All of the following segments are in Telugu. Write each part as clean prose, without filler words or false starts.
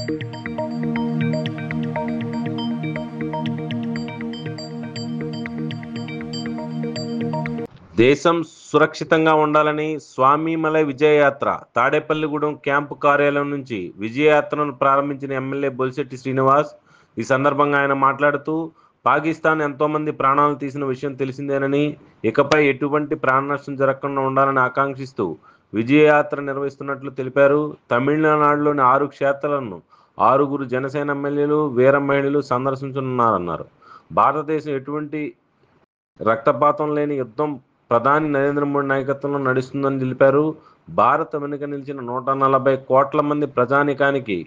దేశం సురక్షితంగా ఉండాలని స్వామిమలై విజయయాత్ర తాడేపల్లిగూడెం క్యాంపు కార్యాలయం నుంచి విజయయాత్రను ప్రారంభించిన ఎమ్మెల్యే బొలిశెట్టి శ్రీనివాస్ ఈ సందర్భంగా ఆయన మాట్లాడుతూ పాకిస్తాన్ ఎంతోమంది ప్రాణాలు తీసిన విషయం తెలిసిందేనని ఇకపై ఎటువంటి ప్రాణ నష్టం జరగకుండా ఉండాలని ఆకాంక్షిస్తూ విజయయాత్ర నిర్వహిస్తున్నట్లు తెలిపారు. తమిళనాడులోని 6 క్షేత్రాలను 6 జనసేన ఎమ్మెల్యేలు వీర మహిళలు సందర్శించనున్నారన్నారు. భారతదేశం ఎటువంటి రక్తపాతం లేని యుద్ధం ప్రధాని నరేంద్ర మోడీ నాయకత్వంలో నడుస్తుందని తెలిపారు. భారత్ వెనుక నిలిచిన 140 కోట్ల మంది ప్రజానికానికి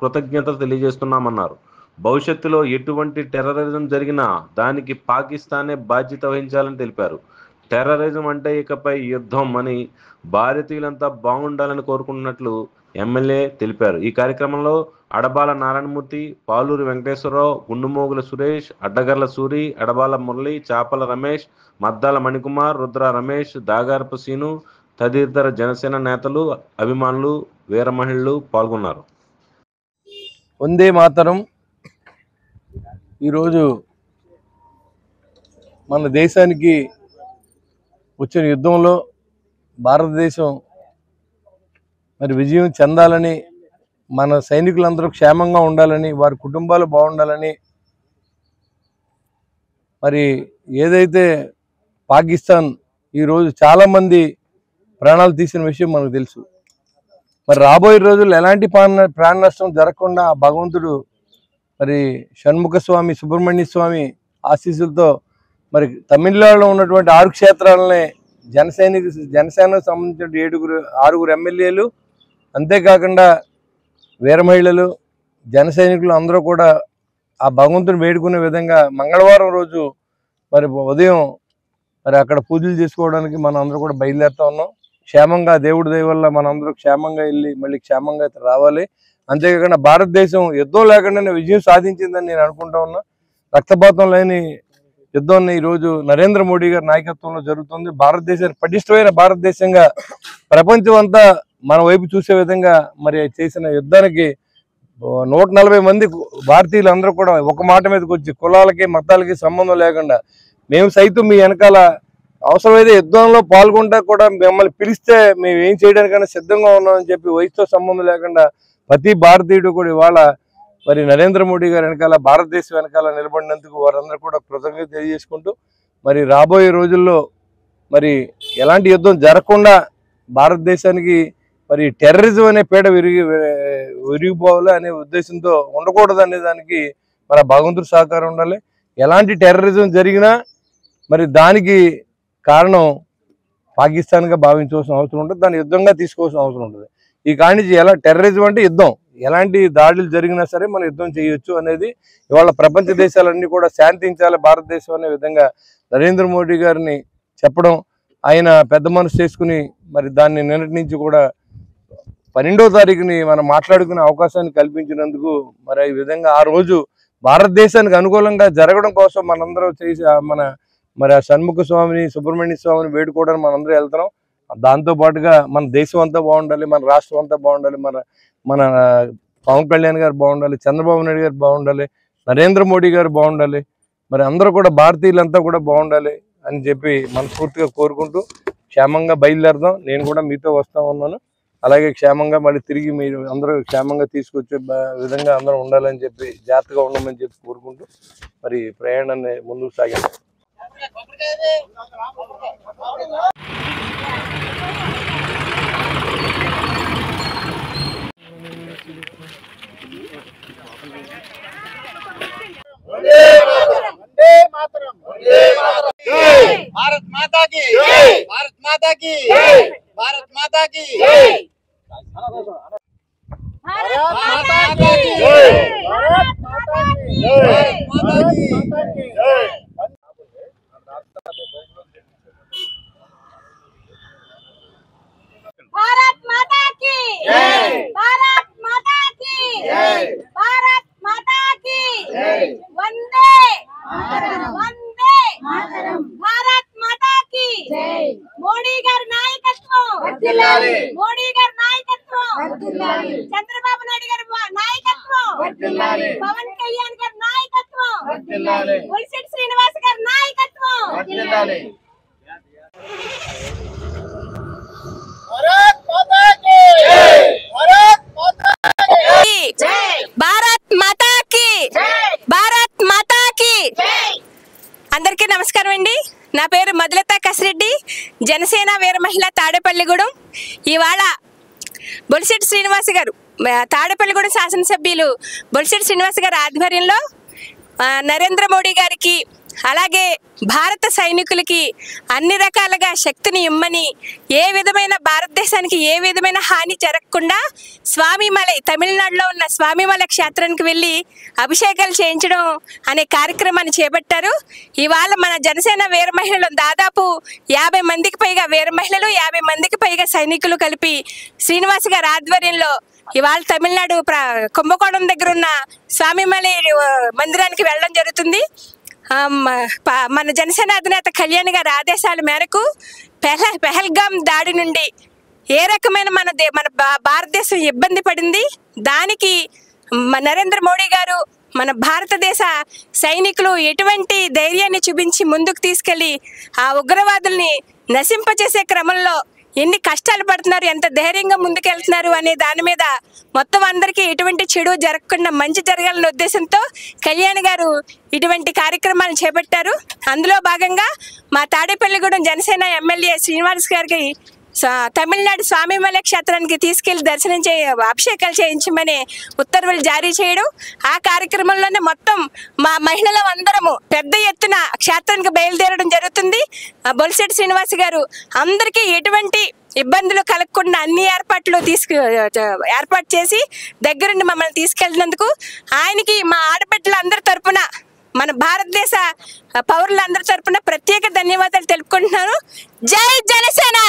కృతజ్ఞతలు తెలియజేస్తున్నామన్నారు. భవిష్యత్తులో ఎటువంటి టెర్రరిజం జరిగినా దానికి పాకిస్తానే బాధ్యత వహించాలని తెలిపారు. టెర్రరిజం అంటే ఇకపై యుద్ధం అని భారతీయులంతా బాగుండాలని కోరుకుంటున్నట్లు ఎమ్మెల్యే తెలిపారు. ఈ కార్యక్రమంలో అడబాల నారాయణమూర్తి, పాలూరి వెంకటేశ్వరరావు, గుండుమోగుల సురేష్, అడ్డగర్ల సూరి, అడబాల మురళి, చాపల రమేష్, మద్దాల మణికుమార్, రుద్ర రమేష్, దాగారపు సీను తదితర జనసేన నేతలు, అభిమానులు, వీర మహిళలు పాల్గొన్నారు. వందే మాతరం. ఈరోజు మన దేశానికి వచ్చిన యుద్ధంలో భారతదేశం మరి విజయం చెందాలని, మన సైనికులందరూ క్షేమంగా ఉండాలని, వారి కుటుంబాలు బాగుండాలని, మరి ఏదైతే పాకిస్తాన్ ఈరోజు చాలామంది ప్రాణాలు తీసిన విషయం మనకు తెలుసు. మరి రాబోయే రోజుల్లో ఎలాంటి ప్రాణ నష్టం జరగకుండా భగవంతుడు మరి షణ్ముఖ స్వామి, సుబ్రహ్మణ్య స్వామి ఆశీస్సులతో మరి తమిళనాడులో ఉన్నటువంటి 6 క్షేత్రాలనే జనసేనకు సంబంధించిన 6 ఎమ్మెల్యేలు, అంతేకాకుండా వీర మహిళలు, జన సైనికులు అందరూ కూడా ఆ భగవంతుని వేడుకునే విధంగా మంగళవారం రోజు మరి ఉదయం మరి అక్కడ పూజలు చేసుకోవడానికి మనం అందరూ కూడా బయలుదేరుతా ఉన్నాం. క్షేమంగా దేవుడి దయ వల్ల మనందరూ క్షేమంగా వెళ్ళి మళ్ళీ క్షేమంగా రావాలి. అంతేకాకుండా భారతదేశం యుద్ధం లేకుండానే విజయం సాధించిందని నేను అనుకుంటా ఉన్నా. రక్తపాతం లేని యుద్ధాన్ని ఈరోజు నరేంద్ర మోడీ గారి నాయకత్వంలో జరుగుతుంది. భారతదేశాన్ని పటిష్టమైన భారతదేశంగా ప్రపంచం అంతా మన వైపు చూసే విధంగా మరి చేసిన యుద్ధానికి 140 మంది భారతీయులు అందరూ కూడా ఒక మాట మీదకి వచ్చి కులాలకి మతాలకి సంబంధం లేకుండా మేము సైతం మీ వెనకాల అవసరమైతే యుద్ధంలో పాల్గొంటా కూడా మిమ్మల్ని పిలిస్తే మేము ఏం చేయడానికైనా సిద్ధంగా ఉన్నామని చెప్పి వయసుతో సంబంధం లేకుండా ప్రతి భారతీయుడు కూడా ఇవాళ మరి నరేంద్ర మోడీ గారి వెనకాల, భారతదేశం వెనకాల నిలబడినందుకు వారందరూ కూడా కృతజ్ఞత తెలియజేసుకుంటూ మరి రాబోయే రోజుల్లో మరి ఎలాంటి యుద్ధం జరగకుండా భారతదేశానికి మరి టెర్రరిజం అనే పీడ విరిగిపోవాలి అనే ఉద్దేశంతో ఉండకూడదు అనే దానికి మన భగవంతుడి సహకారం ఉండాలి. ఎలాంటి టెర్రరిజం జరిగినా మరి దానికి కారణం పాకిస్తాన్గా భావించవలసిన అవసరం ఉంటుంది, దాన్ని యుద్ధంగా తీసుకోవాల్సిన అవసరం ఉంటుంది. ఈ కానించి ఎలా టెర్రరిజం అంటే యుద్ధం, ఎలాంటి దాడులు జరిగినా సరే మనం యుద్ధం చేయొచ్చు అనేది ఇవాళ ప్రపంచ దేశాలన్నీ కూడా శాంతించాలి భారతదేశం అనే విధంగా నరేంద్ర మోడీ గారిని చెప్పడం, ఆయన పెద్ద మనసు చేసుకుని మరి దాన్ని నిన్నటి నుంచి కూడా 12వ తారీఖుని మనం మాట్లాడుకునే అవకాశాన్ని కల్పించినందుకు మరి ఈ విధంగా ఆ రోజు భారతదేశానికి అనుకూలంగా జరగడం కోసం మనందరం చేసి మరి ఆ షణ్ముఖ స్వామిని, సుబ్రహ్మణ్య స్వామిని వేడుకోవడానికి మనందరం వెళ్తున్నాం. దాంతోపాటుగా మన దేశం అంతా బాగుండాలి, మన రాష్ట్రం అంతా బాగుండాలి, మన పవన్ కళ్యాణ్ గారు బాగుండాలి, చంద్రబాబు నాయుడు గారు బాగుండాలి, నరేంద్ర మోడీ గారు బాగుండాలి, మరి అందరూ కూడా భారతీయులంతా కూడా బాగుండాలి అని చెప్పి మనస్ఫూర్తిగా కోరుకుంటూ క్షేమంగా బయలుదేరదాం. నేను కూడా మీతో వస్తా ఉన్నాను. అలాగే క్షేమంగా మళ్ళీ తిరిగి మీరు అందరూ క్షేమంగా తీసుకొచ్చే విధంగా అందరూ ఉండాలని చెప్పి, జాగ్రత్తగా ఉండమని చెప్పి కోరుకుంటూ మరి ప్రయాణాన్ని ముందుకు సాగాను. भारत माता की, भारत माता की, भारत माता की, भारत माता की, भारत माता की, भारत माता की, भारत माता की, भारत माता की, वंदे वंदे भारत माता की, మోడీ గారి నాయకత్వం, మోడీ గారి నాయకత్వం, చంద్రబాబు నాయుడు గారి నాయకత్వం. పవన్ కళ్యాణ్ గారి నాయకత్వం, బొలిశెట్టి శ్రీనివాస్ గారి నాయకత్వం. భారత్ మాతా కీ, భారత్ మాతా కీ. అందరికీ నమస్కారం అండి. నా పేరు మధులత కసిరెడ్డి, జనసేన వీర మహిళ తాడేపల్లిగూడెం. ఇవాళ బొలిశెట్టి శ్రీనివాస్ గారు, తాడేపల్లిగూడెం శాసనసభ్యులు బొలిశెట్టి శ్రీనివాస్ గారి ఆధ్వర్యంలో నరేంద్ర మోడీ గారికి అలాగే భారత సైనికులకి అన్ని రకాలుగా శక్తిని ఇమ్మని, ఏ విధమైన భారతదేశానికి ఏ విధమైన హాని జరగకుండా స్వామిమలై, తమిళనాడులో ఉన్న స్వామిమలై క్షేత్రానికి వెళ్ళి అభిషేకాలు చేయించడం అనే కార్యక్రమాన్ని చేపట్టారు. ఇవాళ మన జనసేన వీర మహిళలు దాదాపు 50 మందికి పైగా వీర మహిళలు, 50 మందికి పైగా సైనికులు కలిపి శ్రీనివాస్ గారి ఆధ్వర్యంలో ఇవాళ తమిళనాడు కుంభకోణం దగ్గర ఉన్న స్వామిమలై మందిరానికి వెళ్ళడం జరుగుతుంది. మన జనసేన అధినేత కళ్యాణ్ గారి ఆదేశాల మేరకు పెహల్గాం దాడి నుండి ఏ రకమైన మన భారతదేశం ఇబ్బంది పడింది, దానికి నరేంద్ర మోడీ గారు మన భారతదేశ సైనికులు ఎటువంటి ధైర్యాన్ని చూపించి ముందుకు తీసుకెళ్లి ఆ ఉగ్రవాదుల్ని నశింపచేసే క్రమంలో ఎన్ని కష్టాలు పడుతున్నారు, ఎంత ధైర్యంగా ముందుకెళ్తున్నారు అనే దాని మీద మొత్తం అందరికీ ఎటువంటి చెడు జరగకుండా మంచి జరగాలనే ఉద్దేశంతో కళ్యాణ్ గారు ఇటువంటి కార్యక్రమాలు చేపట్టారు. అందులో భాగంగా మా తాడేపల్లిగూడెం జనసేన ఎమ్మెల్యే శ్రీనివాస్ గారికి తమిళనాడు స్వామిమలై క్షేత్రానికి తీసుకెళ్లి దర్శనం అభిషేకాలు చేయించమని ఉత్తర్వులు జారీ చేయడం, ఆ కార్యక్రమంలోనే మొత్తం మా మహిళలు అందరము పెద్ద ఎత్తున క్షేత్రానికి బయలుదేరడం జరుగుతుంది. బొలిశెట్టి శ్రీనివాస్ గారు అందరికీ ఎటువంటి ఇబ్బందులు కలగకుండా అన్ని ఏర్పాటు చేసి దగ్గరుండి మమ్మల్ని తీసుకెళ్ళినందుకు ఆయనకి మా ఆడబిడ్డల అందరి తరపున, మన భారతదేశ పౌరులందరి తరపున ప్రత్యేక ధన్యవాదాలు తెలుపుకుంటున్నాను. జై జనసేన.